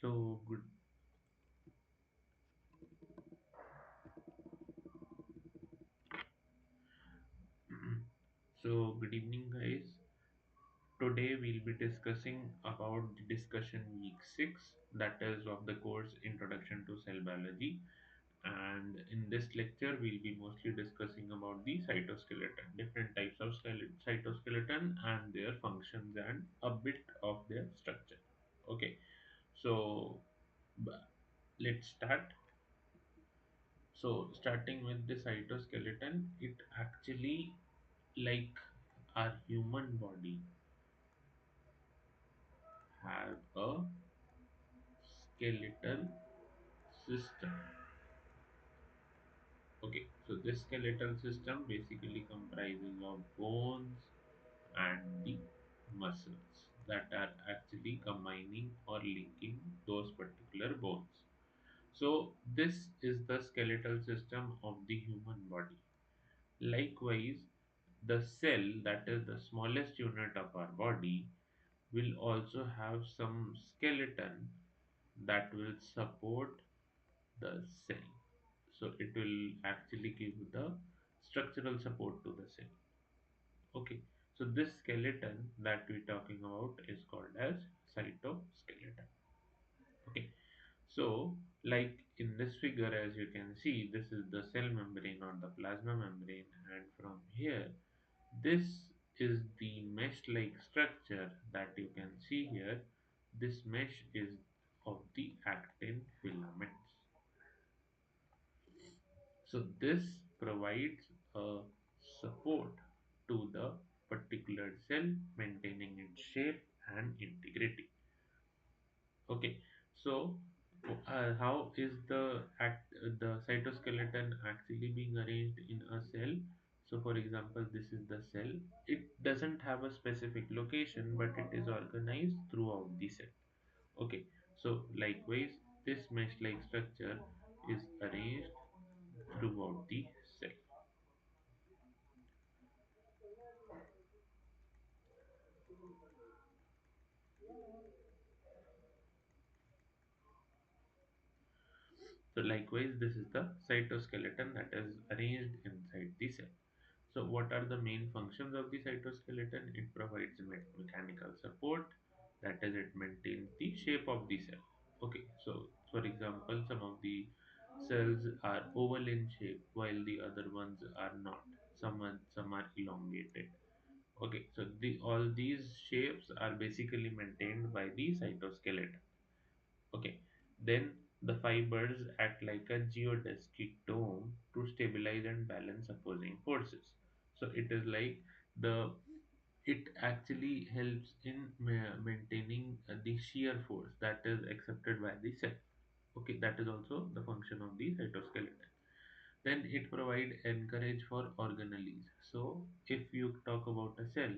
So good. So good evening, guys. Today we'll be discussing about the discussion week six, that is of the course Introduction to Cell Biology. And in this lecture, we'll be mostly discussing about the cytoskeleton, different types of cytoskeleton and their functions and a bit of their structure. Okay, so b- let's start. So starting with the cytoskeleton, it actually like our human body have a skeletal system. Okay, so this skeletal system basically comprises of bones and the muscles that are actually combining or linking those particular bones. So this is the skeletal system of the human body. Likewise, the cell, that is the smallest unit of our body, will also have some skeleton that will support the cell. So it will actually give the structural support to the cell. Okay. So this skeleton that we're talking about is called as cytoskeleton. Okay. So like in this figure, as you can see, this is the cell membrane or the plasma membrane, and from here, this is the mesh-like structure that you can see here. This mesh is of the actin filaments. So this provides a support to the particular cell, maintaining its shape and integrity. Okay, so how is the cytoskeleton actually being arranged in a cell? So, for example, this is the cell. It doesn't have a specific location, but it is organized throughout the cell. Okay, so likewise, this mesh-like structure is arranged throughout the cell. So likewise, this is the cytoskeleton that is arranged inside the cell. So what are the main functions of the cytoskeleton? It provides mechanical support, that is, it maintains the shape of the cell. Okay, so for example, some of the cells are oval in shape while the other ones are not. Some are elongated. Okay, so all these shapes are basically maintained by the cytoskeleton. Okay, then the fibers act like a geodesic dome to stabilize and balance opposing forces. So it is like the it actually helps in maintaining the shear force that is accepted by the cell. Okay, that is also the function of the cytoskeleton. Then it provide encourage for organelles. So if you talk about a cell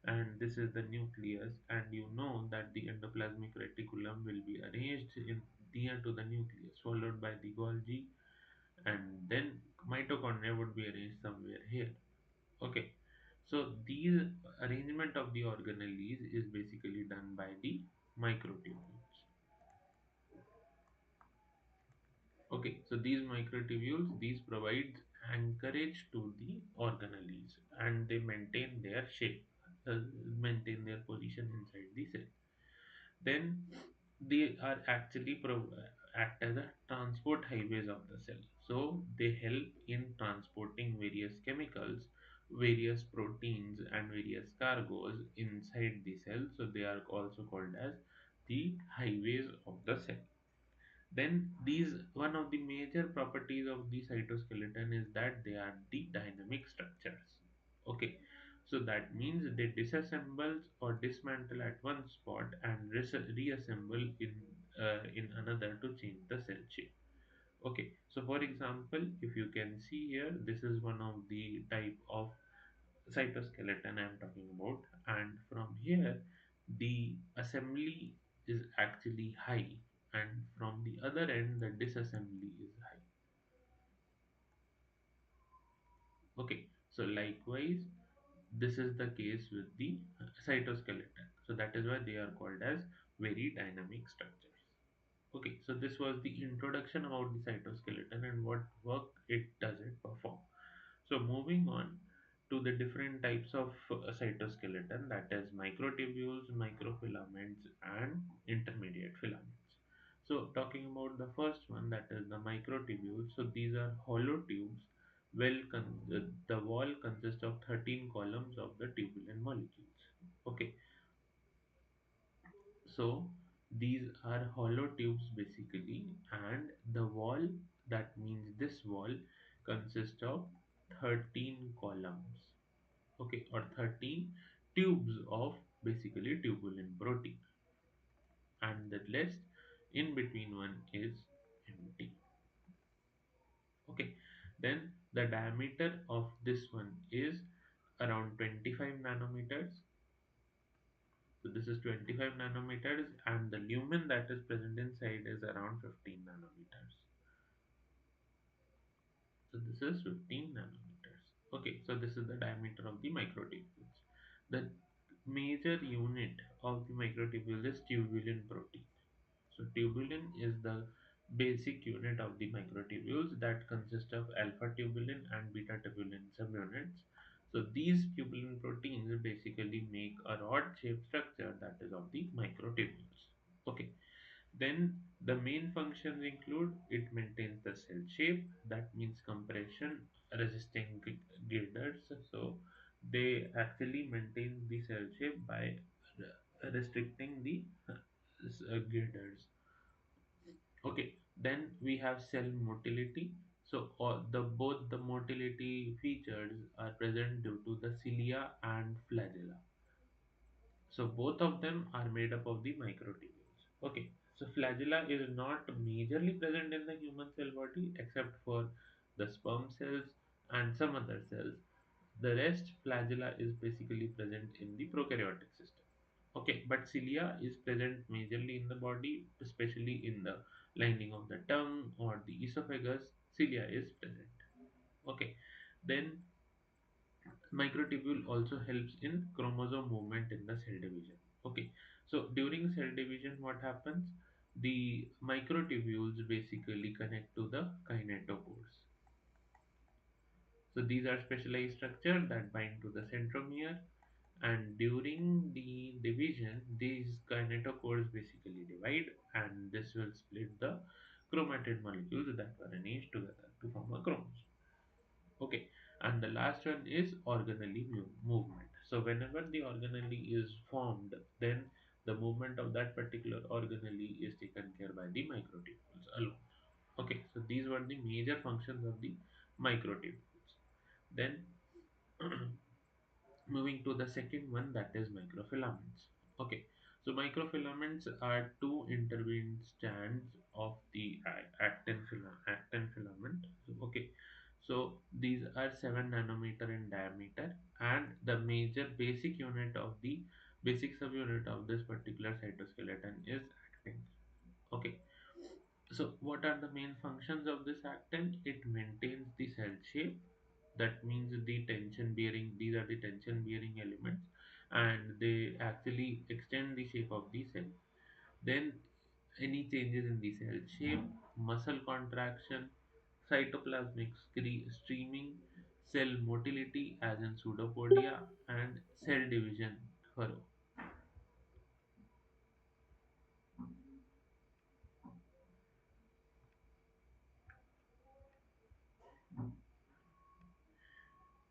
and this is the nucleus, and you know that the endoplasmic reticulum will be arranged in near to the nucleus, followed by the Golgi, and then mitochondria would be arranged somewhere here. Okay, so these arrangement of the organelles is basically done by the microtubules. Okay, so these microtubules, these provide anchorage to the organelles, and they maintain their shape, maintain their position inside the cell. Then they are actually act as a transport highways of the cell. So they help in transporting various chemicals, various proteins, and various cargoes inside the cell. So they are also called as the highways of the cell. Then these one of the major properties of the cytoskeleton is that they are the dynamic structures. Okay, so that means they disassemble or dismantle at one spot and reassemble in another to change the cell shape. Okay, so for example, if you can see here, this is one of the type of cytoskeleton I'm talking about, and from here the assembly is actually high, and from the other end the disassembly is high. Okay, so likewise, this is the case with the cytoskeleton. So that is why they are called as very dynamic structures. Okay, so this was the introduction about the cytoskeleton and what work it perform. So moving on to the different types of cytoskeleton, that is microtubules, microfilaments, and intermediate filaments. So talking about the first one, that is the microtubules. So these are hollow tubes. The wall consists of 13 columns of the tubulin molecules. Okay, so these are hollow tubes basically, and the wall, that means this wall, consists of 13 columns. Okay, or 13 tubes of basically tubulin protein, and the rest in between one is empty. Okay, then the diameter of this one is around 25 nanometers. So this is 25 nanometers, and the lumen that is present inside is around 15 nanometers. So this is 15 nanometers. Okay, so this is the diameter of the microtubules. The major unit of the microtubule is tubulin protein. So tubulin is the basic unit of the microtubules that consist of alpha tubulin and beta tubulin subunits. So these tubulin proteins basically make a rod shaped structure that is of the microtubules. Okay. Then the main functions include it maintains the cell shape, that means compression resisting girders. So they actually maintain the cell shape by restricting the girders. Okay, then we have cell motility. So all the both the motility features are present due to the cilia and flagella. So both of them are made up of the microtubules. Okay, so flagella is not majorly present in the human cell body except for the sperm cells and some other cells. The rest flagella is basically present in the prokaryotic system. Okay, but cilia is present majorly in the body, especially in the lining of the tongue or the esophagus. Cilia is present. Okay, then microtubule also helps in chromosome movement in the cell division. Okay, so during cell division, what happens? The microtubules basically connect to the kinetochores. So these are specialized structures that bind to the centromere, and during the division, these kinetochores basically divide, and this will split the chromatid molecules that were arranged together to form a chromosome. Okay, and the last one is organelle movement. So whenever the organelle is formed, then the movement of that particular organelle is taken care by the microtubules alone. Okay, so these were the major functions of the microtubules. Then moving to the second one, that is microfilaments. Okay, so microfilaments are two intervened strands of the actin filament. Okay, so these are 7 nanometer in diameter, and the major basic subunit of this particular cytoskeleton is actin. Okay, so what are the main functions of this actin? It maintains the cell shape. That means the tension bearing, these are the tension bearing elements, and they actually extend the shape of the cell. Then any changes in the cell shape, muscle contraction, cytoplasmic streaming, cell motility as in pseudopodia, and cell division furrow.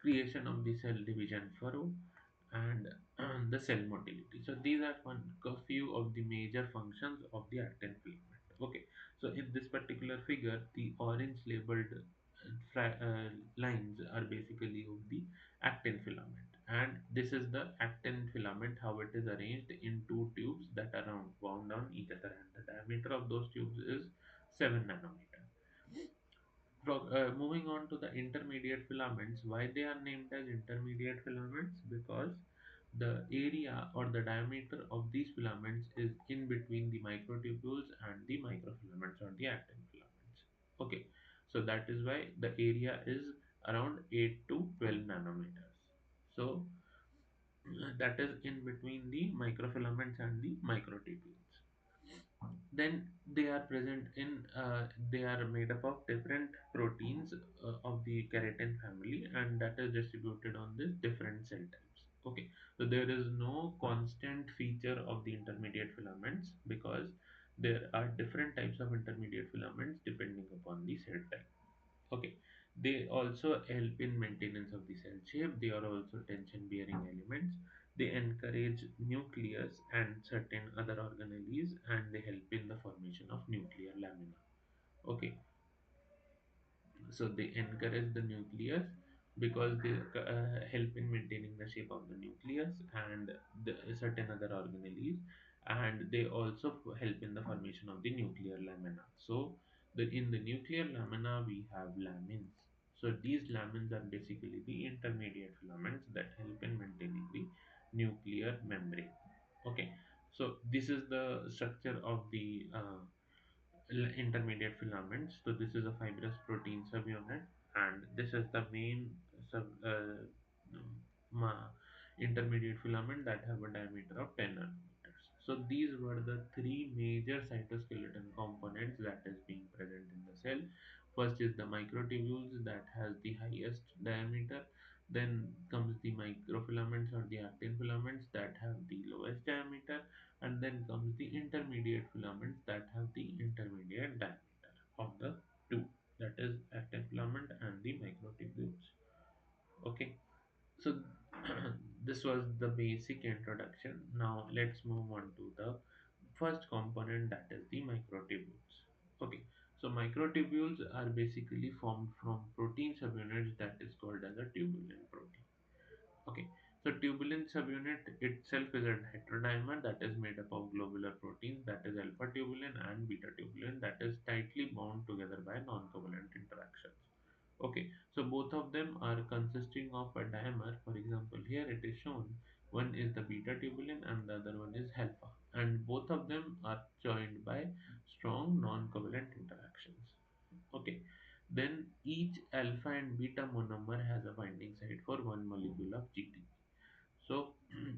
Creation of the cell division furrow, and the cell motility. So these are a few of the major functions of the actin filament. Okay, so in this particular figure, the orange labeled lines are basically of the actin filament, and this is the actin filament, how it is arranged in two tubes that are wound on each other, and the diameter of those tubes is 7 nanometer. Moving on to the intermediate filaments, why they are named as intermediate filaments? Because the area or the diameter of these filaments is in between the microtubules and the microfilaments or the actin filaments. Okay, so that is why the area is around 8 to 12 nanometers. So that is in between the microfilaments and the microtubules. Then They are present in they are made up of different proteins of the keratin family, and that is distributed on these different cell types. Okay, so there is no constant feature of the intermediate filaments because there are different types of intermediate filaments depending upon the cell type. Okay, they also help in maintenance of the cell shape. They are also tension bearing elements. They encourage nucleus and certain other organelles, and they help in the formation of nuclear lamina. Okay, so they encourage the nucleus because they help in maintaining the shape of the nucleus and the certain other organelles, and they also help in the formation of the nuclear lamina. So in the nuclear lamina we have lamins. So these lamins are basically the intermediate filaments that help in maintaining the nuclear membrane. Okay, so this is the structure of the intermediate filaments. So this is a fibrous protein subunit, and this is the main sub ma- intermediate filament that have a diameter of 10 nanometers. So these were the three major cytoskeleton components that is being present in the cell. First is the microtubules that has the highest diameter. Then comes the microfilaments or the actin filaments that have the lowest diameter, and then comes the intermediate filaments that have the intermediate diameter of the two, that is actin filament and the microtubules. Okay, so this was the basic introduction. Now let's move on to the first component, that is the microtubules. Okay, so microtubules are basically formed from protein subunits that is called as a tubulin protein. Okay, so tubulin subunit itself is a heterodimer that is made up of globular proteins, that is alpha tubulin and beta tubulin, that is tightly bound together by non-covalent interactions. Okay, so both of them are consisting of a dimer. For example, here it is shown one is the beta tubulin and the other one is alpha, and both of them are joined by strong non-covalent interactions. Okay, then each alpha and beta monomer has a binding site for one molecule of GTP. So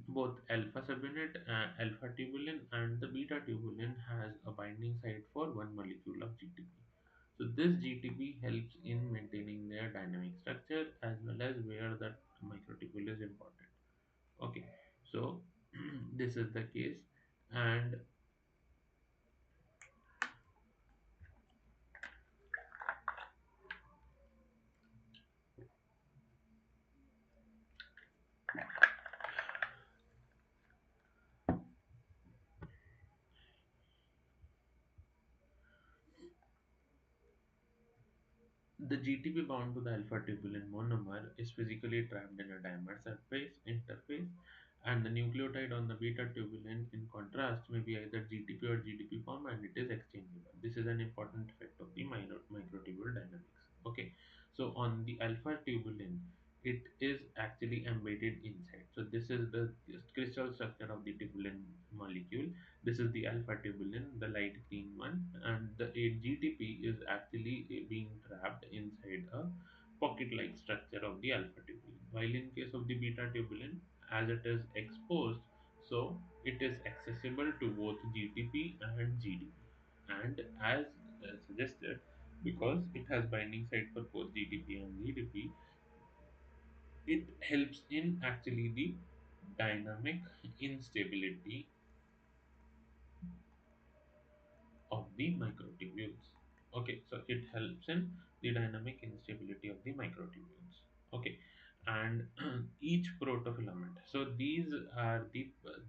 both alpha subunit, alpha tubulin and the beta tubulin has a binding site for one molecule of GTP. So this GTP helps in maintaining their dynamic structure as well as where the microtubule is important. Okay, so this is the case, and the GTP bound to the alpha tubulin monomer is physically trapped in a dimer surface interface, and the nucleotide on the beta tubulin, in contrast, may be either GTP or GDP form, and it is exchangeable. This is an important effect of the microtubule dynamics. Okay, so on the alpha tubulin, it is actually embedded inside. So this is the crystal structure of the tubulin molecule. This is the alpha tubulin, the light green one, and the GTP is actually being trapped inside a pocket-like structure of the alpha tubulin. While in case of the beta tubulin, as it is exposed, so it is accessible to both GTP and GDP. And as suggested, because it has binding site for both GTP and GDP, it helps in actually the dynamic instability of the microtubules. Okay, so it helps in the dynamic instability of the microtubules. Okay, and each protofilament. So these are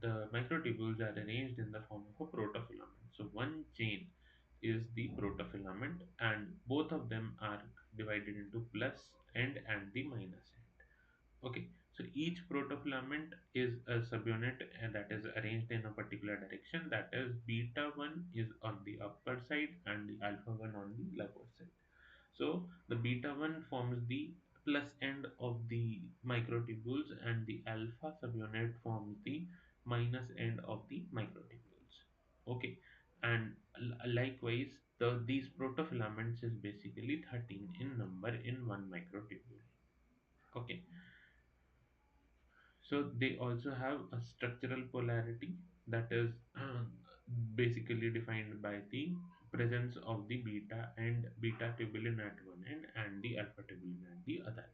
the microtubules are arranged in the form of a protofilament. So one chain is the protofilament, and both of them are divided into plus end and the minus end. Okay, so each protofilament is a subunit that is arranged in a particular direction. That is, beta 1 is on the upper side and the alpha 1 on the lower side. So the beta 1 forms the plus end of the microtubules, and the alpha subunit forms the minus end of the microtubules. Okay, and likewise, these protofilaments is basically 13 in number in one microtubule. Okay, so they also have a structural polarity, that is basically defined by the presence of the beta and beta tubulin at one end and the alpha tubulin at the other.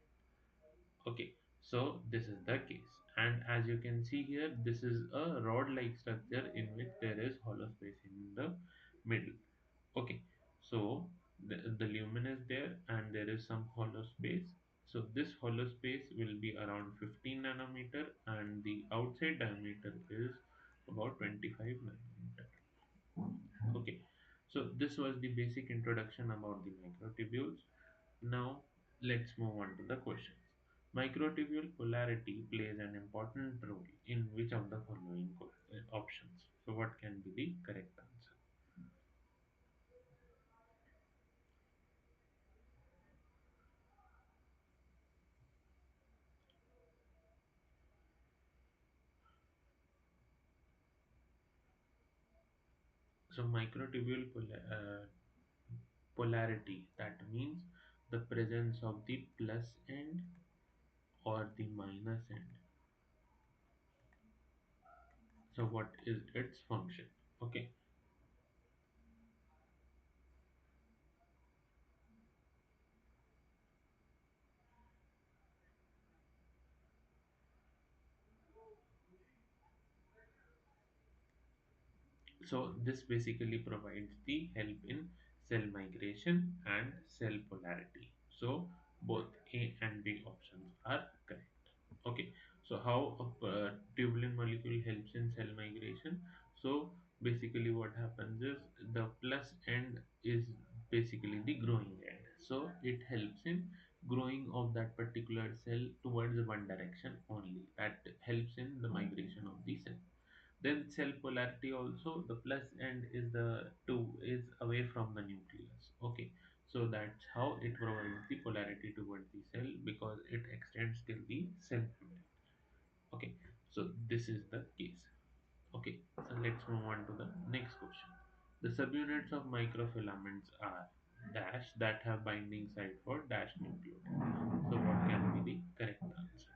Okay, so this is the case, and as you can see here, this is a rod-like structure in which there is hollow space in the middle. Okay, so the lumen is there and there is some hollow space. So this hollow space will be around 15 nanometer and the outside diameter is about 25 nanometer. Okay, so this was the basic introduction about the microtubules. Now let's move on to the questions. Microtubule polarity plays an important role in which of the following options? So what can be the correct answer? So polarity, that means the presence of the plus end or the minus end. So what is its function? Okay, so this basically provides the help in cell migration and cell polarity. So both A and B options are correct. Okay, so how a tubulin molecule helps in cell migration? So basically, what happens is the plus end is basically the growing end. So it helps in growing of that particular cell towards one direction only. That helps in the migration of the cell. Then cell polarity also, the plus end is the two is away from the nucleus. Okay, so that's how it provides the polarity towards the cell because it extends till the cell membrane. Okay, so this is the case. Okay, so let's move on to the next question. The subunits of microfilaments are dash that have binding site for dash nucleotide. So what can be the correct answer?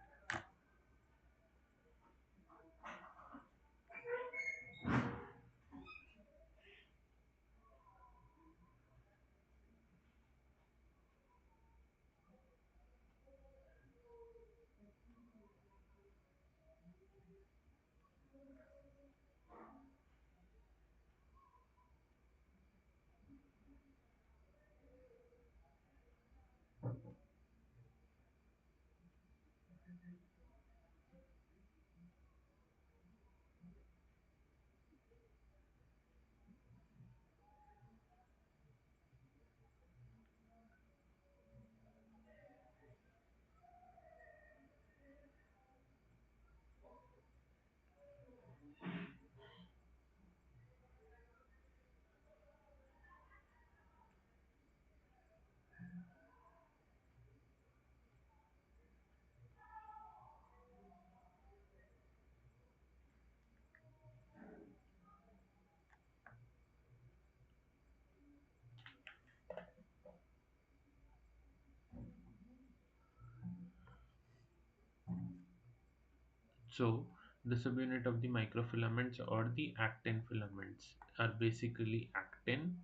So the subunit of the microfilaments or the actin filaments are basically actin,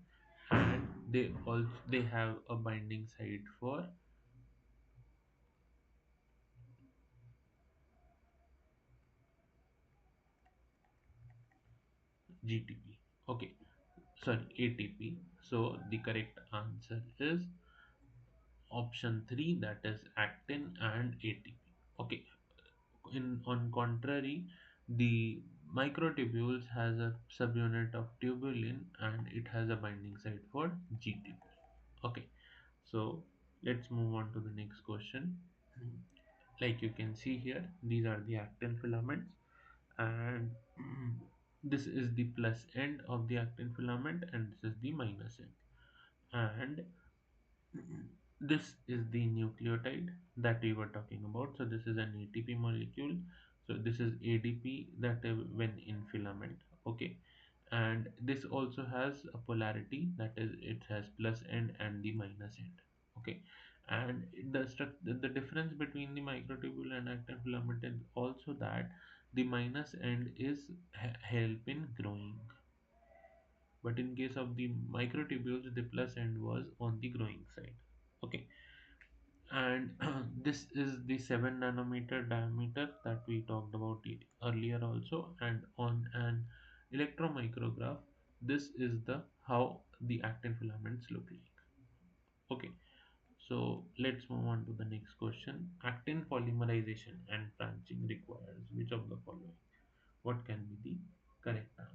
and they have a binding site for GTP. Okay, sorry, ATP. So the correct answer is option 3, that is actin and ATP. Okay, in on contrary, the microtubules has a subunit of tubulin and it has a binding site for GTP. Okay, so let's move on to the next question. Like you can see here, these are the actin filaments, and this is the plus end of the actin filament, and this is the minus end. And this is the nucleotide that we were talking about. So this is an ATP molecule. So this is ADP that when in filament. Okay, and this also has a polarity, that is it has plus end and the minus end. Okay, and the difference between the microtubule and actin filament is also that the minus end is help in growing. but in case of the microtubules, the plus end was on the growing side. Okay, and this is the 7 nanometer diameter that we talked about earlier also. And on an electromicrograph, this is the how the actin filaments look like. Okay, so let's move on to the next question. Actin polymerization and branching requires which of the following? What can be the correct answer?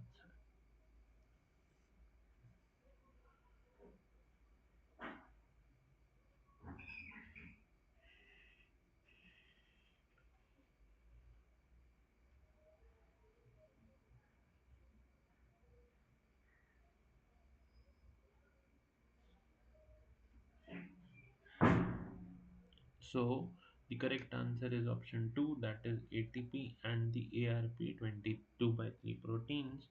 So the correct answer is option 2, that is ATP, and the ARP22 by 3 proteins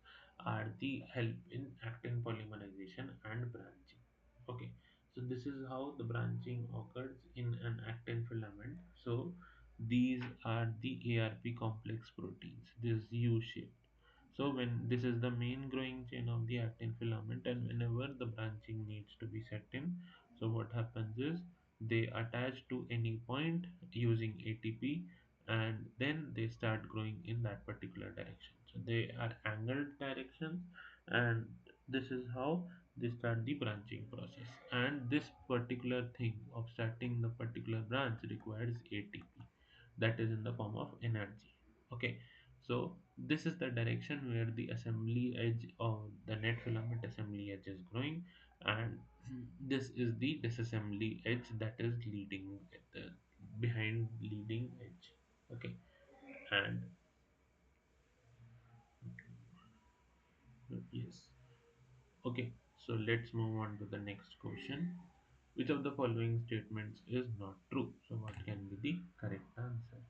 are the help in actin polymerization and branching. Okay, so this is how the branching occurs in an actin filament. So these are the ARP complex proteins, this U shape. So when this is the main growing chain of the actin filament, and whenever the branching needs to be set in, so what happens is they attach to any point using ATP, and then they start growing in that particular direction. So they are angled directions, and this is how they start the branching process. And this particular thing of starting the particular branch requires ATP, that is in the form of energy. Okay, so this is the direction where the assembly edge of the net filament assembly edge is growing, and this is the disassembly edge that is leading at the behind leading edge. Okay, and yes, okay. So let's move on to the next question. Which of the following statements is not true? So what can be the correct answer?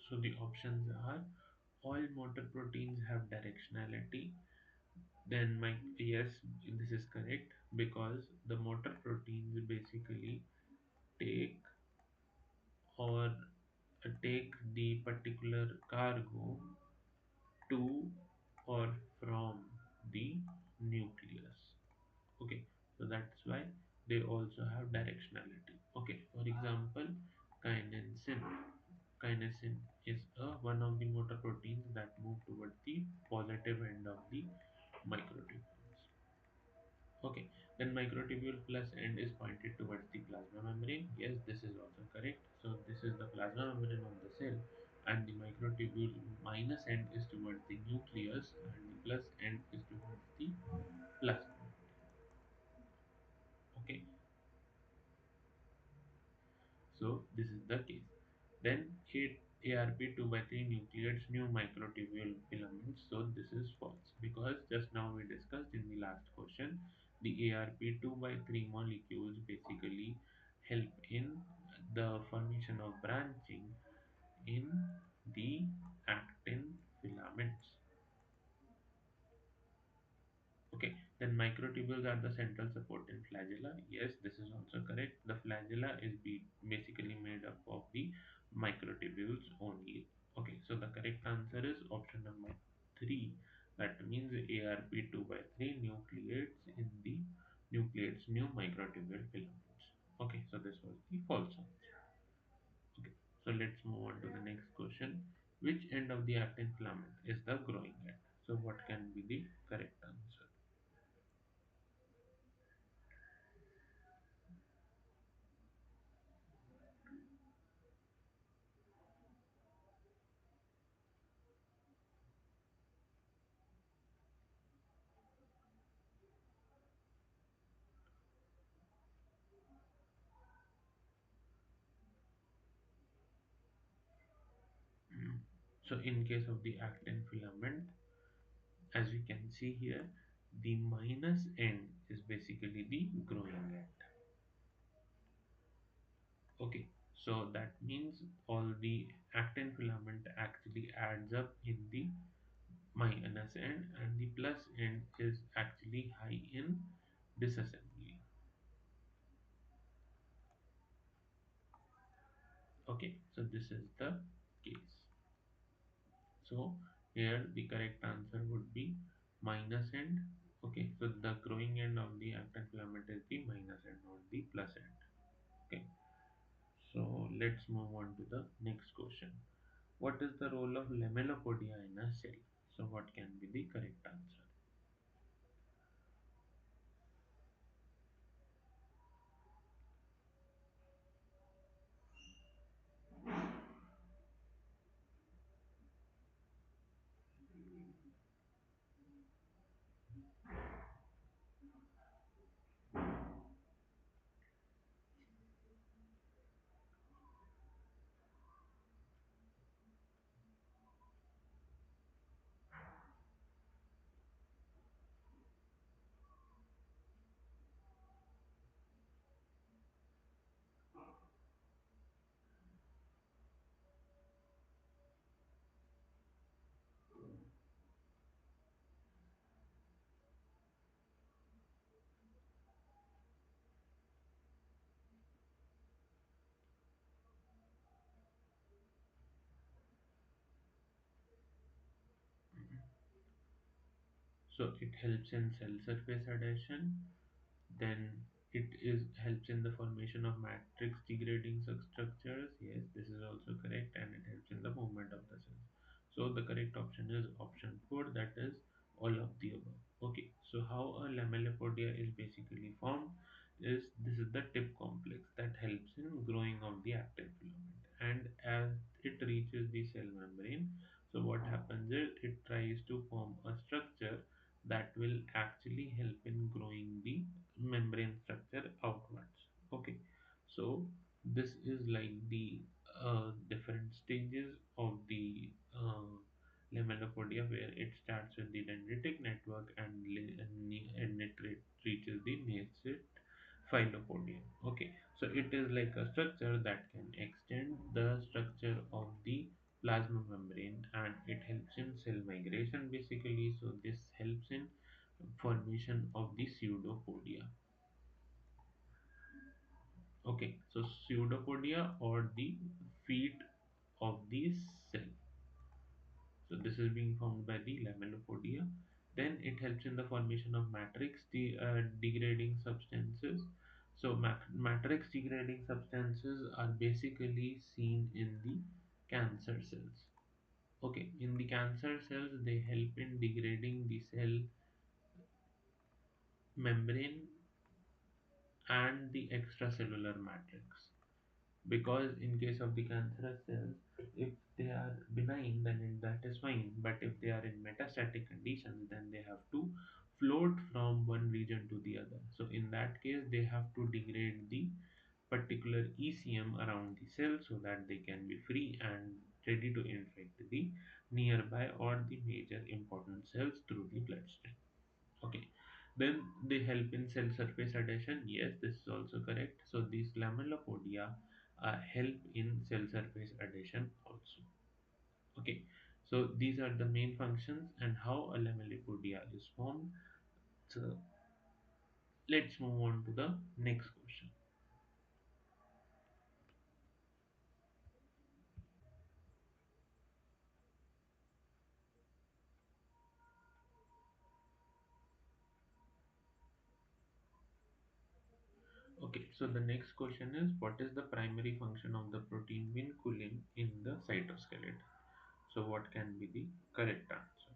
So the options are all motor proteins have directionality. Then my yes, this is correct because the motor proteins basically take or take the particular cargo to or from the nucleus. Okay, so that's why they also have directionality. Okay, for example, kinesin. Kinesin is one of the motor proteins that move towards the positive end of the microtubules. Okay, then microtubule plus end is pointed towards the plasma membrane. Yes, this is also correct. So this is the plasma membrane of the cell, and the microtubule minus end is towards the nucleus, and the plus end is towards the plasma. Okay, so this is the case. Then it ARP2 by 3 nucleates new microtubule filaments. So this is false because just now we discussed in the last question the ARP2 by 3 molecules basically help in the formation of branching in the actin filaments. Okay, then microtubules are the central support in flagella. Yes, this is also correct. The flagella is basically made up of the microtubules only. Okay, so the correct answer is option number 3. That means ARP2 by 3 nucleates new microtubule filaments. Okay, so this was the false answer. Okay, so let's move on to the next question. Which end of the actin filament is the growing end? So what can be the correct answer? So in case of the actin filament, as we can see here, the minus end is basically the growing end. Okay, so that means all the actin filament actually adds up in the minus end, and the plus end is actually high in disassembly. Okay, so this is the case. So here the correct answer would be minus end. Okay, so the growing end of the actin filament is the minus end, not the plus end. Okay, so let's move on to the next question. What is the role of lamellopodia in a cell? So what can be the correct answer? So it helps in cell surface adhesion, then it is helps in the formation of matrix degrading structures. Yes, this is also correct, and it helps in the movement of the cells. So the correct option is option 4, that is all of the above. Okay, so how a lamellipodia is basically formed is this is the tip complex that helps in growing of the actin filament, and as it reaches the cell membrane, so what happens is it tries to form a structure that will actually help in growing the membrane structure outwards. Okay, so this is like the different stages of the lamellipodia, where it starts with the dendritic network and it reaches the nascent phyllopodia. Okay, so it is like a structure that can extend the structure of the plasma membrane, and it helps in cell migration basically. So this helps in formation of the pseudopodia. Okay, so pseudopodia or the feet of the cell. So this is being formed by the lamellopodia. Then it helps in the formation of matrix degrading substances. So matrix degrading substances are basically seen in the cancer cells. Okay, in the cancer cells, they help in degrading the cell membrane and the extracellular matrix. Because in case of the cancerous cells, if they are benign, then that is fine, but if they are in metastatic conditions, then they have to float from one region to the other. So in that case, they have to degrade the particular ECM around the cell so that they can be free and ready to infect the nearby or the major important cells through the bloodstream. Okay, then they help in cell surface adhesion. Yes, this is also correct. So these lamellopodia help in cell surface adhesion also. Okay, so these are the main functions and how a lamellipodia is formed. So let's move on to the next question. Okay, so the next question is, what is the primary function of the protein vinculin in the cytoskeleton? So what can be the correct answer?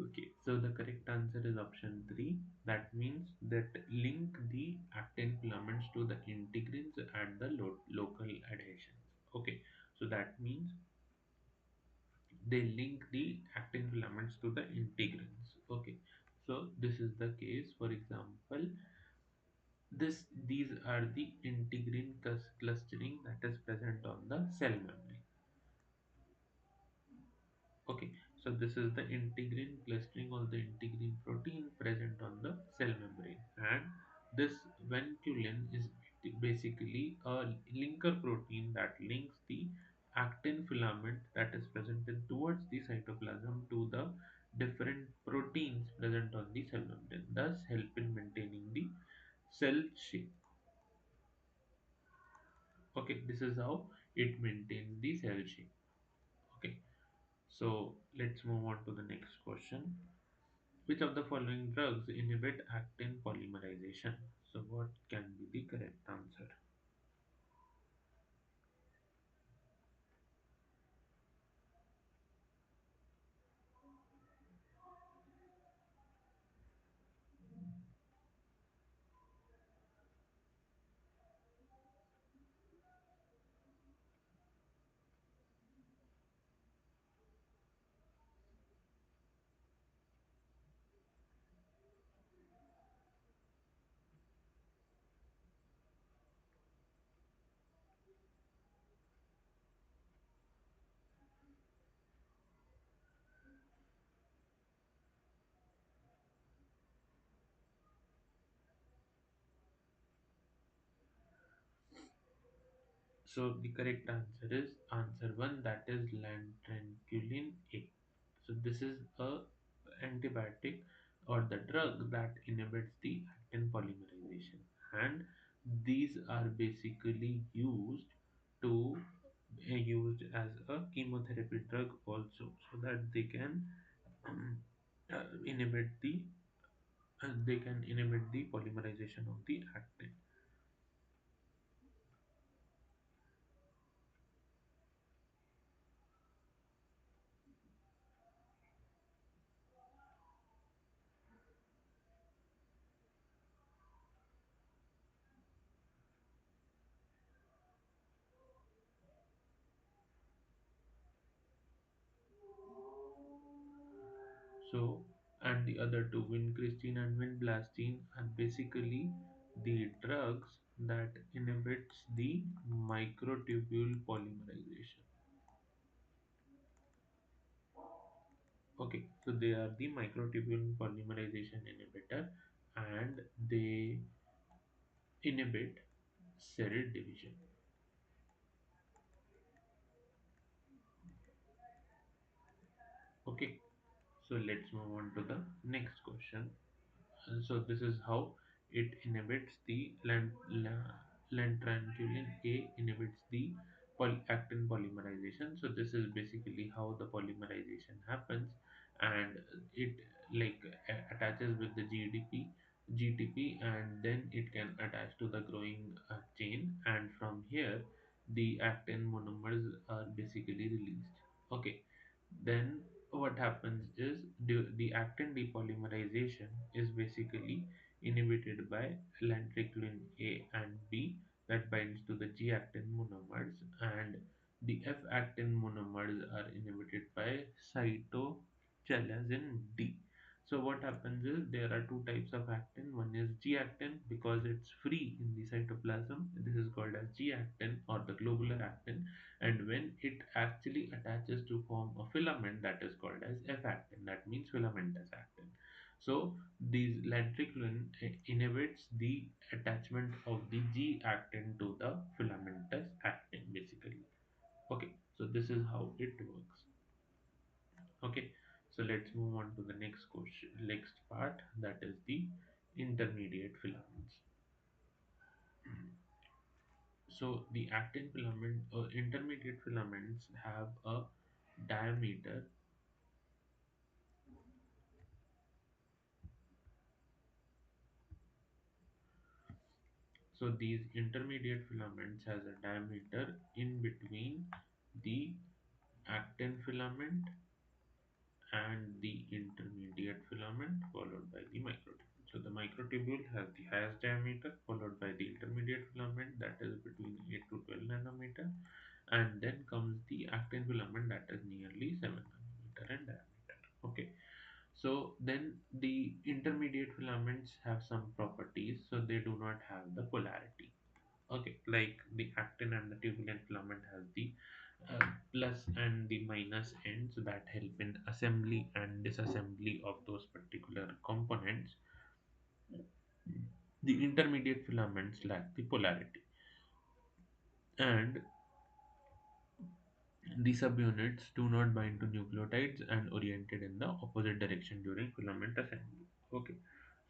Okay, so the correct answer is option 3. That means that link the actin filaments to the integrins at the local adhesions. Okay, so that means they link the actin filaments to the integrins. Okay, so this is the case. For example, these are the integrin clustering that is present on the cell membrane. Okay, so this is the integrin clustering or the integrin protein present on the cell membrane, and this vinculin is basically a linker protein that links the actin filament that is presented towards the cytoplasm to the different proteins present on the cell membrane, thus help in maintaining the cell shape. Okay, this is how it maintains the cell shape. Okay, so let's move on to the next question. Which of the following drugs inhibit actin polymerization? So, what can be the correct answer? So, the correct answer is answer 1, that is lantranculin A. So, this is a antibiotic or the drug that inhibits the actin polymerization, and these are basically used as a chemotherapy drug also, so that um, inhibit the they can inhibit the polymerization of the actin. So, and the other two, vincristine and vinblastine, are basically the drugs that inhibits the microtubule polymerization. Okay, so they are the microtubule polymerization inhibitor, and they inhibit cell division. Okay, so let's move on to the next question. So this is how it inhibits the lantranulin A inhibits the actin polymerization. So this is basically how the polymerization happens, and it like attaches with the GTP, and then it can attach to the growing chain, and from here the actin monomers are basically released. Okay, then what happens is the actin depolymerization is basically inhibited by lantriculin A and B that binds to the G actin monomers, and the F actin monomers are inhibited by cytochelazin D. So what happens is there are two types of actin. One is G actin because it's free in the cytoplasm. This is called as G actin or the globular actin, and when it actually attaches to form a filament, that is called as F actin, that means filamentous actin. So these lantriculin inhibits the attachment of the G actin to the filamentous actin basically. Okay, so this is how it works. Okay, so let's move on to the next question, next part, that is the intermediate filaments. So the actin filament or intermediate filaments have a diameter. So these intermediate filaments has a diameter in between the actin filament and the intermediate filament followed by the microtubule. So the microtubule has the highest diameter followed by the intermediate filament that is between 8 to 12 nanometer, and then comes the actin filament that is nearly 7 nanometer in diameter. Okay, so then the intermediate filaments have some properties, so they do not have the polarity. Okay, like the actin and the tubular filament has the plus and the minus ends that help in assembly and disassembly of those particular components. The intermediate filaments lack the polarity, and the subunits do not bind to nucleotides and oriented in the opposite direction during filament assembly. Okay,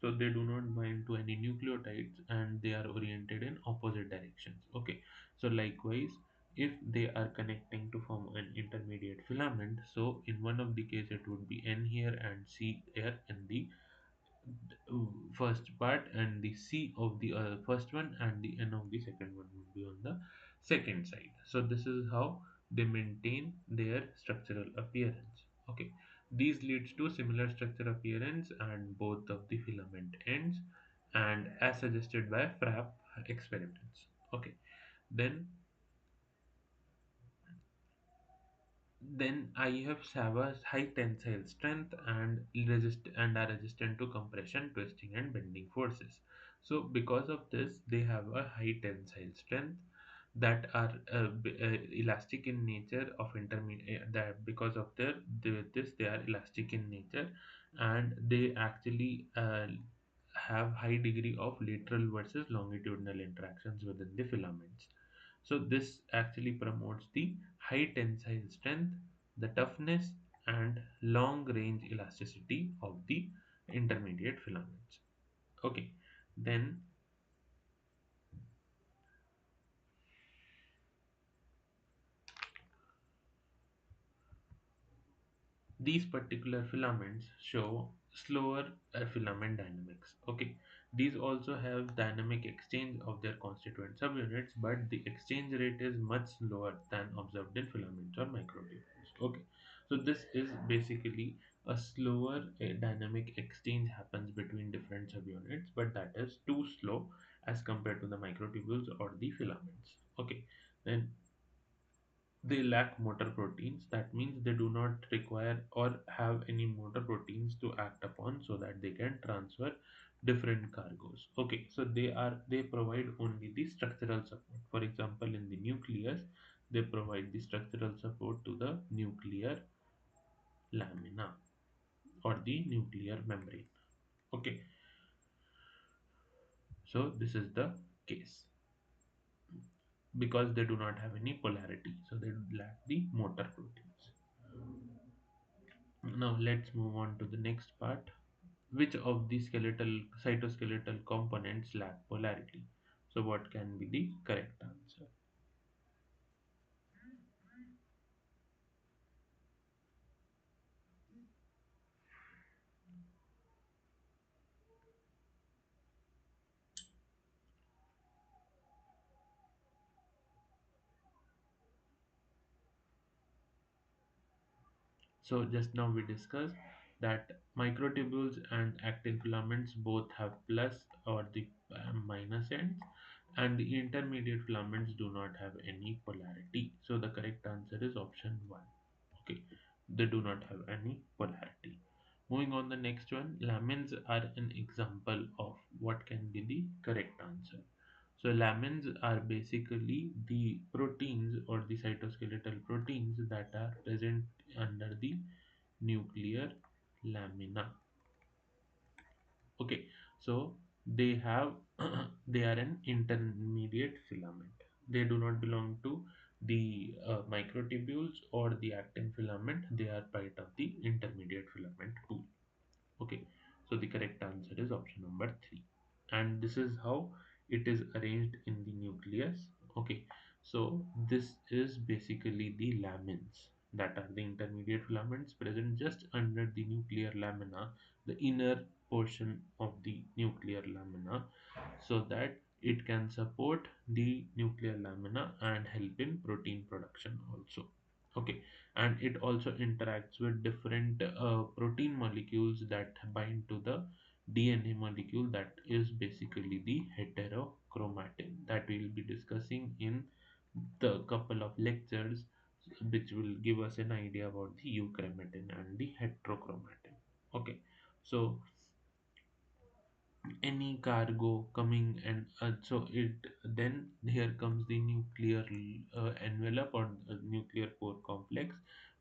so they do not bind to any nucleotides and they are oriented in opposite directions. Okay, so likewise, if they are connecting to form an intermediate filament, so in one of the case it would be N here and C here in the first part, and the C of the first one and the N of the second one would be on the second side. So this is how they maintain their structural appearance. Okay, these leads to similar structural appearance at both of the filament ends, and as suggested by Frapp experiments. Okay, then IFs have a high tensile strength and are resistant to compression, twisting, and bending forces. So, because of this, they have a high tensile strength that are elastic in nature of intermediate. That because of this, they are elastic in nature, and they actually have high degree of lateral versus longitudinal interactions within the filaments. So this actually promotes the high tensile strength, the toughness, and long range elasticity of the intermediate filaments. Okay, then these particular filaments show slower filament dynamics. Okay, these also have dynamic exchange of their constituent subunits, but the exchange rate is much slower than observed in filaments or microtubules. Okay, so this is basically a slower dynamic exchange happens between different subunits, but that is too slow as compared to the microtubules or the filaments. Okay, then they lack motor proteins. That means they do not require or have any motor proteins to act upon so that they can transfer different cargoes. Okay, so they provide only the structural support. For example, in the nucleus, they provide the structural support to the nuclear lamina or the nuclear membrane. Okay, so this is the case because they do not have any polarity, so they lack the motor proteins. Now let's move on to the next part. Which of the skeletal cytoskeletal components lack polarity? So what can be the correct answer? So just now we discussed that microtubules and actin filaments both have plus or the minus ends, and the intermediate filaments do not have any polarity. So the correct answer is option 1. Okay, they do not have any polarity. Moving on the next one, lamins are an example of what can be the correct answer. So lamins are basically the proteins or the cytoskeletal proteins that are present under the nuclear lamina. Okay, so they have they are an intermediate filament. They do not belong to the microtubules or the actin filament. They are part of the intermediate filament pool. Okay, so the correct answer is option number 3. And this is how it is arranged in the nucleus. Okay, so this is basically the lamins that are the intermediate filaments present just under the nuclear lamina, the inner portion of the nuclear lamina, so that it can support the nuclear lamina and help in protein production also. Okay, and it also interacts with different protein molecules that bind to the DNA molecule, that is basically the heterochromatin, that we'll be discussing in the couple of lectures, which will give us an idea about the euchromatin and the heterochromatin. Okay, so any cargo coming, and so it then here comes the nuclear envelope or nuclear pore complex,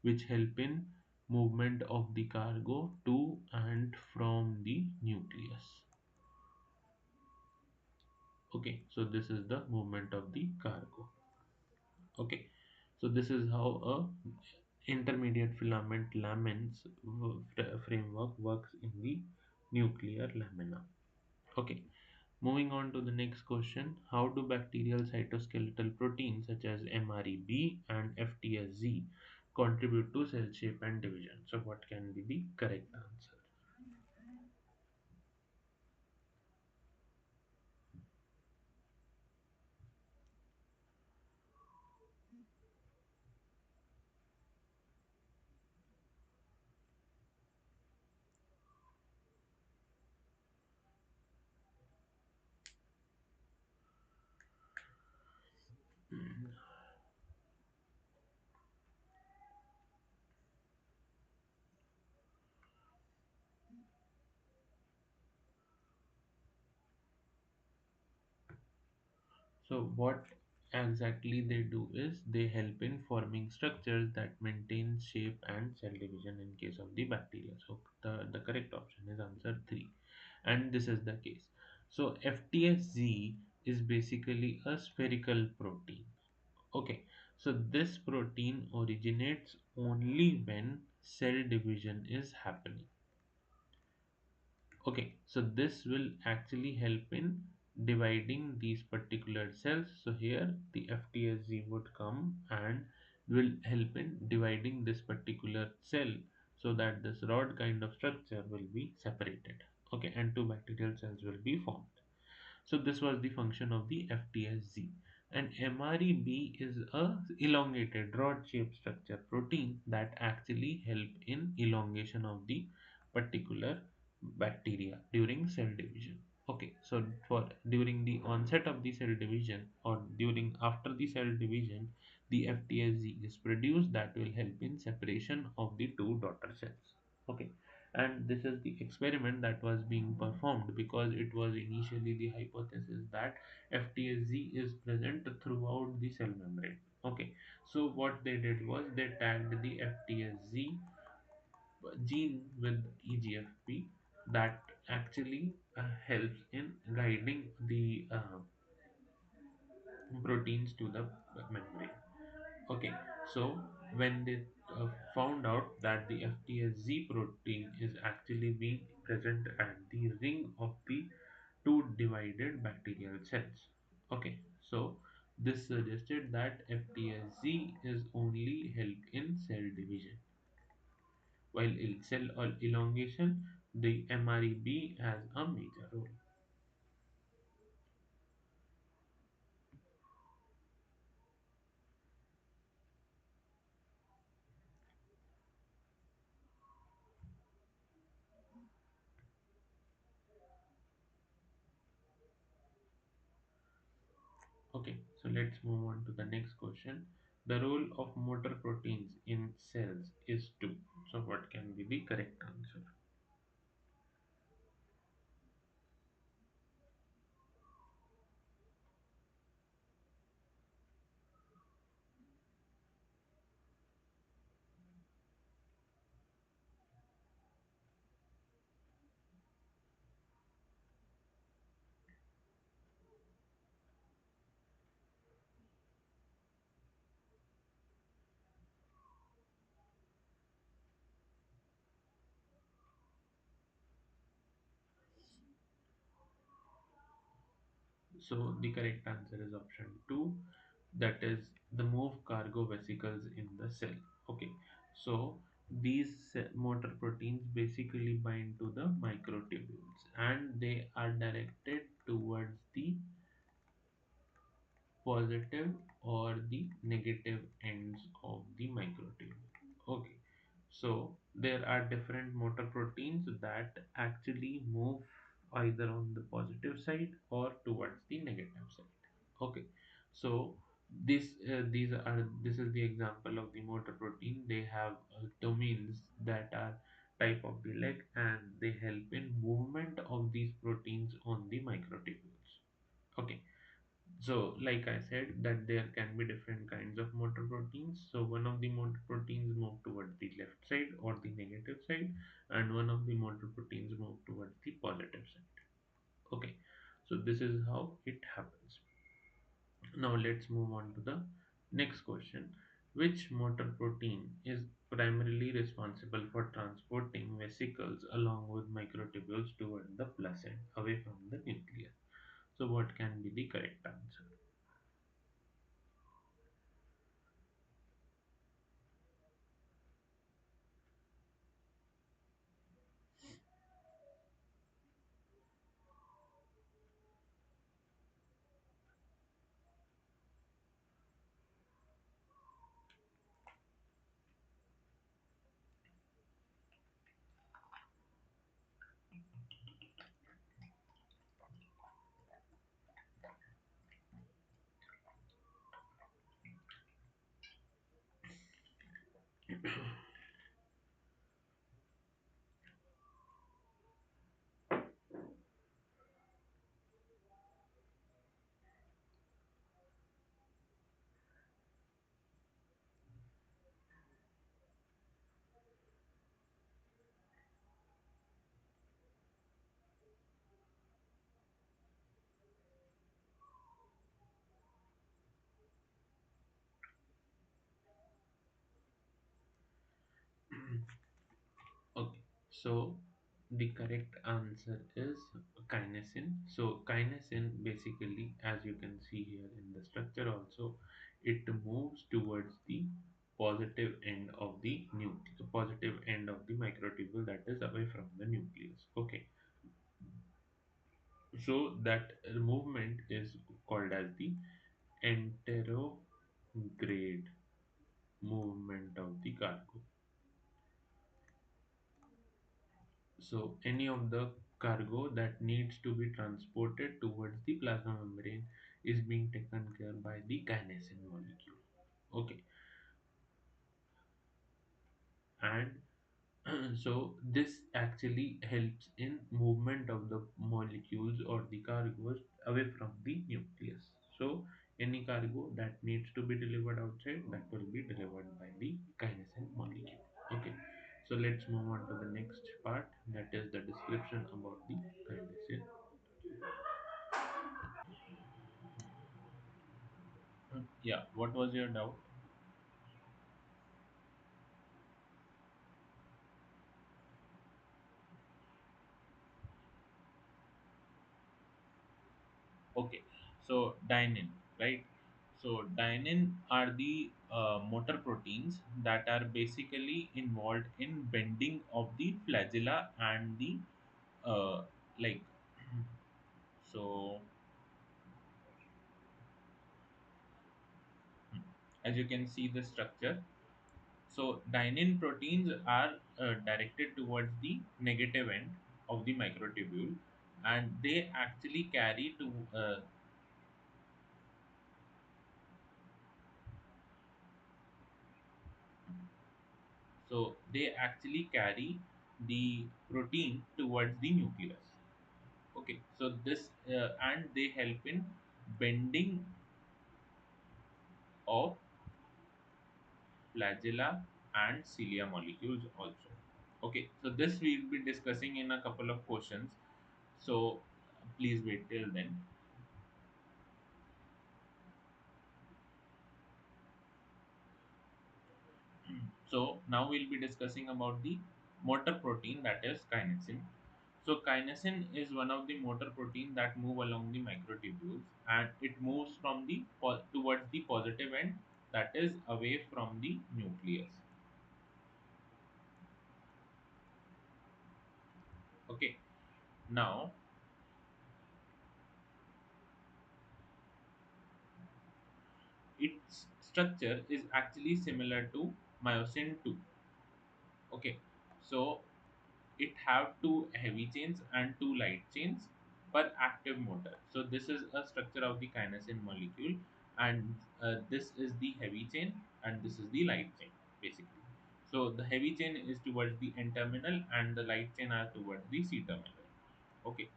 which help in movement of the cargo to and from the nucleus. Okay, so this is the movement of the cargo. Okay, so this is how a intermediate filament lamins framework works in the nuclear lamina. Okay, moving on to the next question: how do bacterial cytoskeletal proteins such as MREB and FTSZ contribute to cell shape and division? So, what can be the correct answer? So, what exactly they do is they help in forming structures that maintain shape and cell division in case of the bacteria. So, the correct option is answer 3, and this is the case. So, FTSZ is basically a spherical protein. Okay, so this protein originates only when cell division is happening. Okay, so this will actually help in dividing these particular cells. So here the FTSG would come and will help in dividing this particular cell, so that this rod kind of structure will be separated. Okay, and two bacterial cells will be formed. So this was the function of the FTSZ. And MREB is a elongated rod-shaped structure protein that actually help in elongation of the particular bacteria during cell division. Okay, so for during the onset of the cell division or during after the cell division, the FTSZ is produced that will help in separation of the two daughter cells. Okay, and this is the experiment that was being performed, because it was initially the hypothesis that FTSZ is present throughout the cell membrane. Okay, so what they did was they tagged the FTSZ gene with EGFP that actually helps in guiding the proteins to the membrane. Okay, so when they found out that the FTSZ protein is actually being present at the ring of the two divided bacterial cells. Okay, so this suggested that FTSZ is only help in cell division, while in cell or elongation, the MREB has a major role. Okay, so let's move on to the next question. The role of motor proteins in cells is 2. So, what can be the correct answer? So, the correct answer is option 2, that is the move cargo vesicles in the cell. Okay, so these motor proteins basically bind to the microtubules and they are directed towards the positive or the negative ends of the microtubule. Okay, so there are different motor proteins that actually move either on the positive side or towards the negative side. Okay, so this is the example of the motor protein. They have domains that are type of the leg, and they help in movement of these proteins on the microtubules. Okay, so, like I said, that there can be different kinds of motor proteins. So, one of the motor proteins move towards the left side or the negative side, and one of the motor proteins move towards the positive side. Okay, so this is how it happens. Now, let's move on to the next question. Which motor protein is primarily responsible for transporting vesicles along with microtubules toward the placenta away from the nucleus? So, what can be the correct answer? Okay, so the correct answer is kinesin. So kinesin basically, as you can see here in the structure also, it moves towards the positive end of the positive end of the microtubule that is away from the nucleus. Okay, so that movement is called as the anterograde movement of the cargo. So any of the cargo that needs to be transported towards the plasma membrane is being taken care by the kinesin molecule. Okay, and so this actually helps in movement of the molecules or the cargoes away from the nucleus. So any cargo that needs to be delivered outside, that will be delivered by the kinesin molecule. Okay, so let's move on to the next part, that is the description about the kinesin. Yeah, what was your doubt? Okay, so dynin, right? So dynin are the motor proteins that are basically involved in bending of the flagella and the uh, like. So as you can see the structure, so dynin proteins are directed towards the negative end of the microtubule, and they actually carry to so they actually carry the protein towards the nucleus. Okay, so this and they help in bending of flagella and cilia molecules also. Okay, so this we will be discussing in a couple of questions. So please wait till then. So now we'll be discussing about the motor protein, that is kinesin. So kinesin is one of the motor protein that move along the microtubules, and it moves from the towards the positive end, that is away from the nucleus. Okay, now it structure is actually similar to myosin 2. Okay, so it have two heavy chains and two light chains per active motor. So this is a structure of the kinesin molecule, and this is the heavy chain and this is the light chain basically. So the heavy chain is towards the N terminal and the light chain are towards the C terminal. Okay,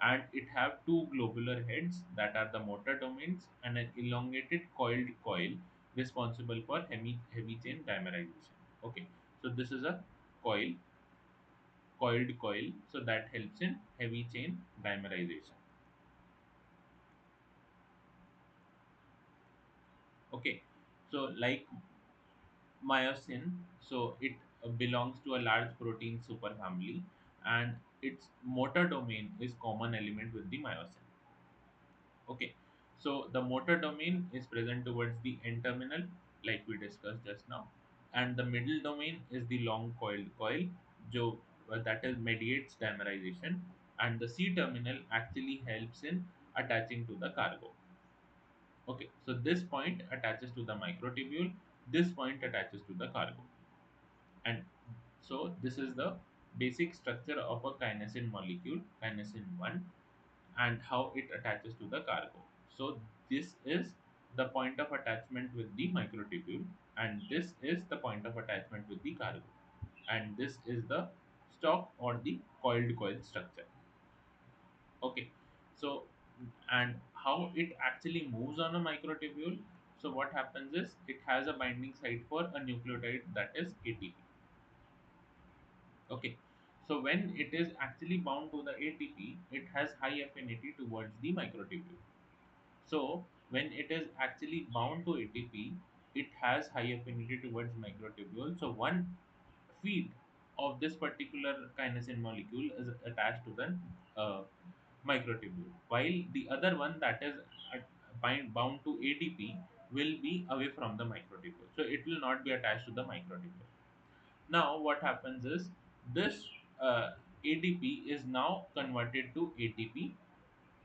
and it have two globular heads that are the motor domains and an elongated coiled coil responsible for heavy chain dimerization. Okay, so this is a coil coiled coil, so that helps in heavy chain dimerization. Okay, so like myosin, so it belongs to a large protein superfamily, and its motor domain is common element with the myosin. Okay, so the motor domain is present towards the N terminal, like we discussed just now, and the middle domain is the long coiled coil, jo, that is mediates dimerization, and the C terminal actually helps in attaching to the cargo. Okay, so this point attaches to the microtubule, this point attaches to the cargo, and so this is the basic structure of a kinesin molecule, kinesin 1, and how it attaches to the cargo. So this is the point of attachment with the microtubule, and this is the point of attachment with the cargo, and this is the stalk or the coiled coil structure. Okay, so and how it actually moves on a microtubule. So what happens is it has a binding site for a nucleotide, that is ATP. Okay, so when it is actually bound to the ATP, it has high affinity towards the microtubule. So when it is actually bound to ATP, it has high affinity towards microtubule. So one feed of this particular kinesin molecule is attached to the uh, microtubule, while the other one that is bound to ATP will be away from the microtubule. So it will not be attached to the microtubule. Now what happens is this ADP is now converted to ATP.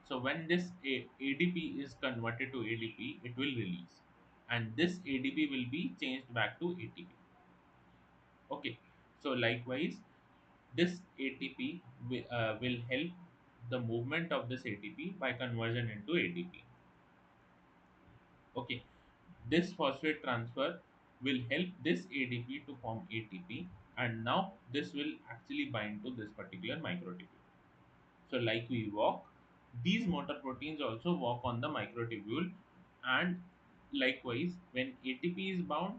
So when this ADP is converted to ADP, it will release, and this ADP will be changed back to ATP. Okay, so likewise, this ATP will help the movement of this ATP by conversion into ADP. Okay, this phosphate transfer will help this ADP to form ATP, and now this will actually bind to this particular microtubule. So, like we walk, these motor proteins also walk on the microtubule, and likewise, when ATP is bound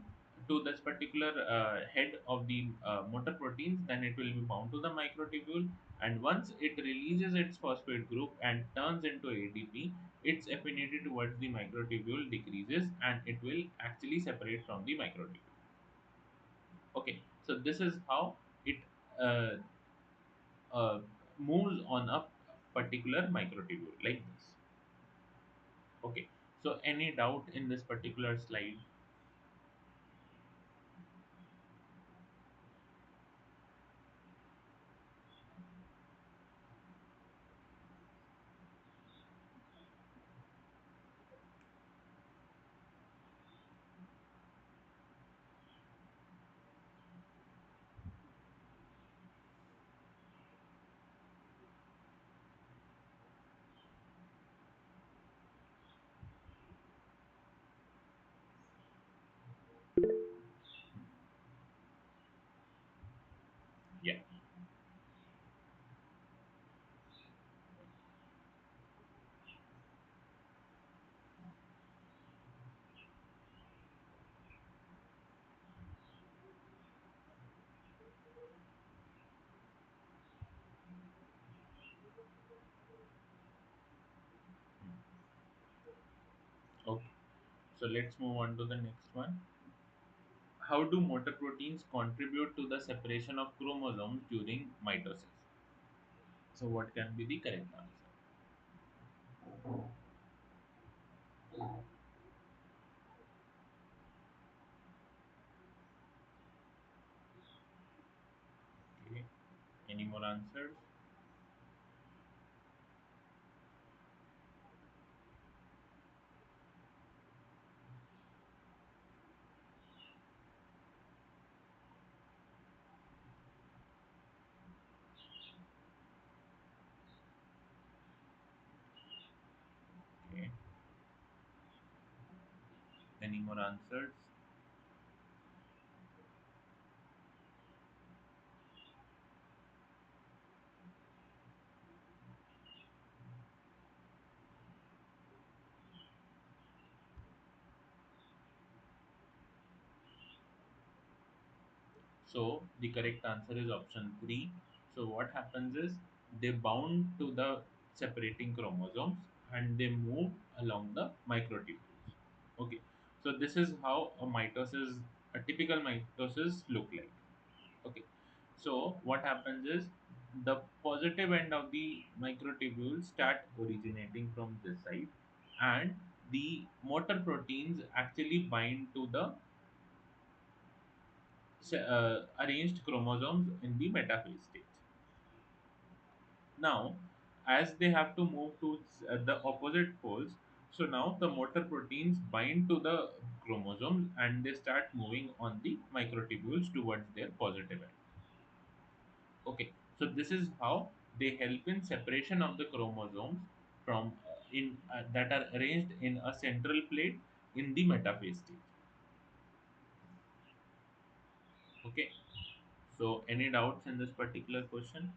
to this particular head of the motor proteins, then it will be bound to the microtubule. And once it releases its phosphate group and turns into ADP, its affinity towards the microtubule decreases and it will actually separate from the microtubule. Okay, so this is how it uh, uh, moves on a particular microtubule like this. Okay, so any doubt in this particular slide? Yeah. Okay, so let's move on to the next one. How do motor proteins contribute to the separation of chromosomes during mitosis? So what can be the correct answer? Okay, any more answers? Any more answers? So the correct answer is option 3. So what happens is they bound to the separating chromosomes and they move along the microtubules. Okay. So this is how a typical mitosis look like. Okay. So what happens is the positive end of the microtubules start originating from this side, and the motor proteins actually bind to the arranged chromosomes in the metaphase stage. Now, as they have to move to the opposite poles, so now the motor proteins bind to the chromosomes and they start moving on the microtubules towards their positive end. Okay, so this is how they help in separation of the chromosomes from in that are arranged in a central plate in the metaphase stage. Okay, so any doubts in this particular question?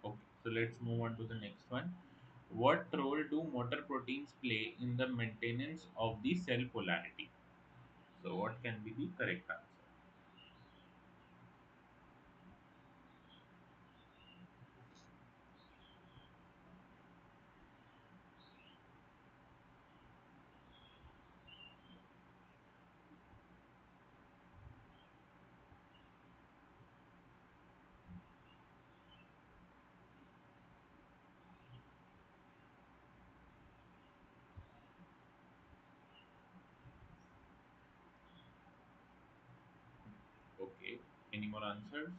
Okay, so let's move on to the next one. What role do motor proteins play in the maintenance of the cell polarity? So, what can be the correct answer? Okay, any more answers?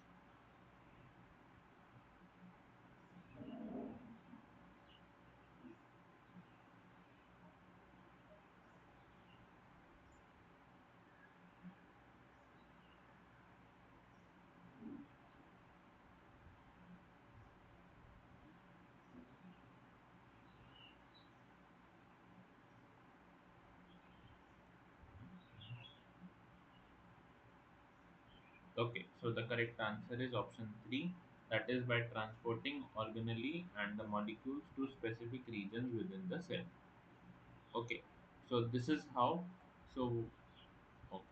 Okay, so the correct answer is option 3, that is by transporting organelle and the molecules to specific regions within the cell. Okay, so this is how. So, okay.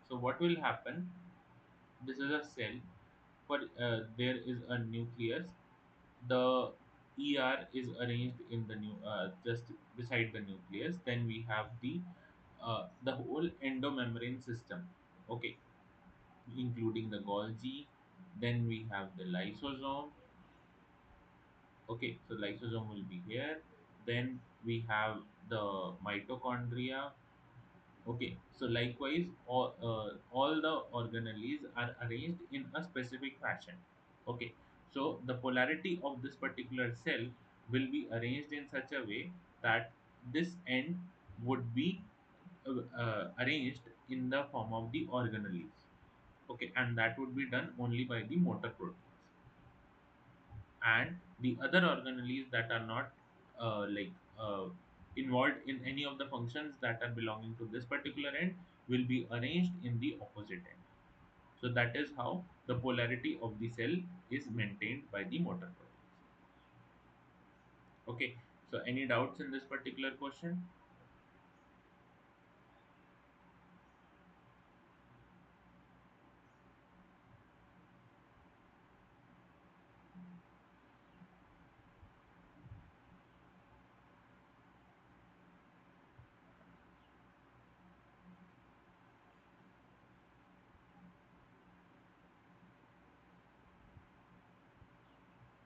So, what will happen? This is a cell, but there is a nucleus. The ER is arranged in the new just beside the nucleus. Then we have the whole endomembrane system. Okay, including the Golgi. Then we have the lysosome. Okay, so lysosome will be here. Then we have the mitochondria. Okay, so likewise, all the organelles are arranged in a specific fashion. Okay, so the polarity of this particular cell will be arranged in such a way that this end would be arranged in the form of the organelles. Okay, and that would be done only by the motor proteins. And the other organelles that are not involved in any of the functions that are belonging to this particular end will be arranged in the opposite end. So that is how the polarity of the cell is maintained by the motor proteins. Okay, so any doubts in this particular question?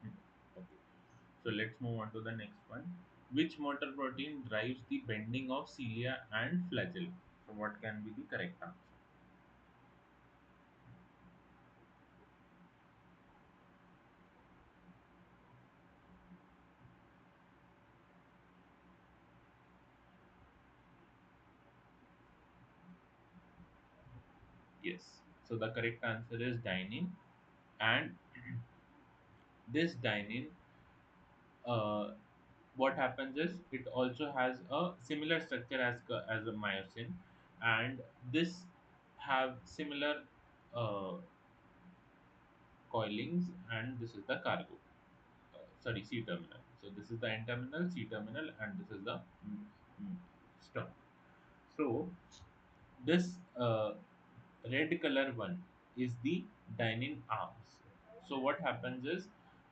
Hmm. Okay, so let's move on to the next one. Which motor protein drives the bending of cilia and flagella? So what can be the correct answer? Yes. So the correct answer is dynein, and this dynein, uh, what happens is it also has a similar structure as a myosin, and this have similar uh, coilings, and this is the cargo. Sorry, C terminal. So this is the N terminal, C terminal, and this is the mm, stop. So this red color one is the dynein arms. So what happens is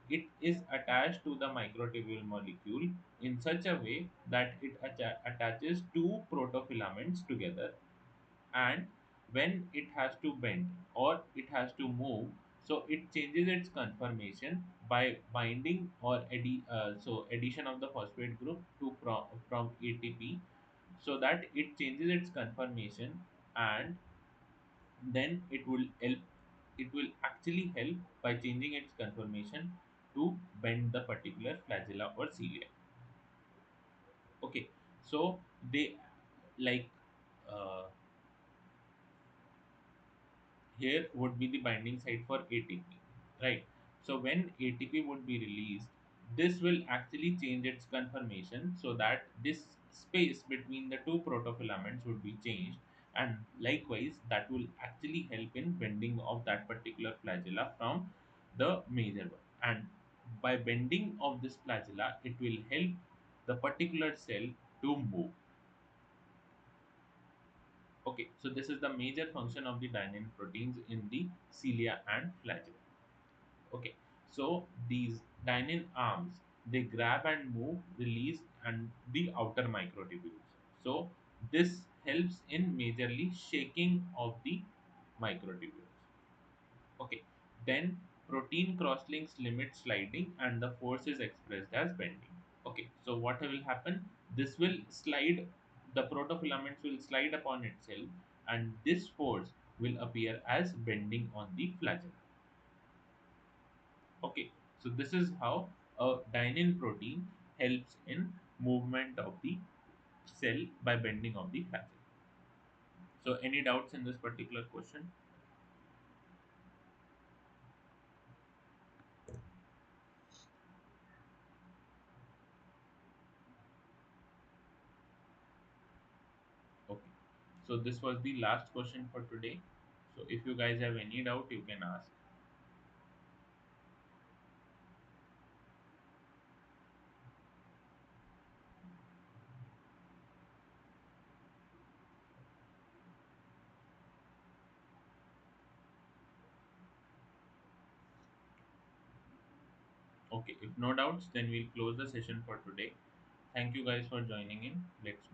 it is attached to the microtubule molecule in such a way that it attaches two protofilaments together, and when it has to bend or it has to move, so it changes its conformation by binding or addition of the phosphate group to from ATP, so that it changes its conformation, and then it will actually help by changing its conformation to bend the particular flagella or cilia. Okay, so they like uh, here would be the binding site for ATP, right? So when ATP would be released, this will actually change its conformation so that this space between the two protofilaments would be changed, and likewise that will actually help in bending of that particular flagella from the major one. And by bending of this flagella, it will help the particular cell to move. Okay, so this is the major function of the dynein proteins in the cilia and flagella. Okay, so these dynein arms, they grab and move, release, and the outer microtubules. So this helps in majorly shaking of the microtubules. Okay, then protein crosslinks limit sliding, and the force is expressed as bending. Okay, so what will happen? This will slide, the protofilaments will slide upon itself, and this force will appear as bending on the flagella. Okay, so this is how a dynein protein helps in movement of the cell by bending of the flagella. So any doubts in this particular question? Okay, so this was the last question for today. So if you guys have any doubt, you can ask. Okay, if no doubts, then we'll close the session for today. Thank you guys for joining in. Let's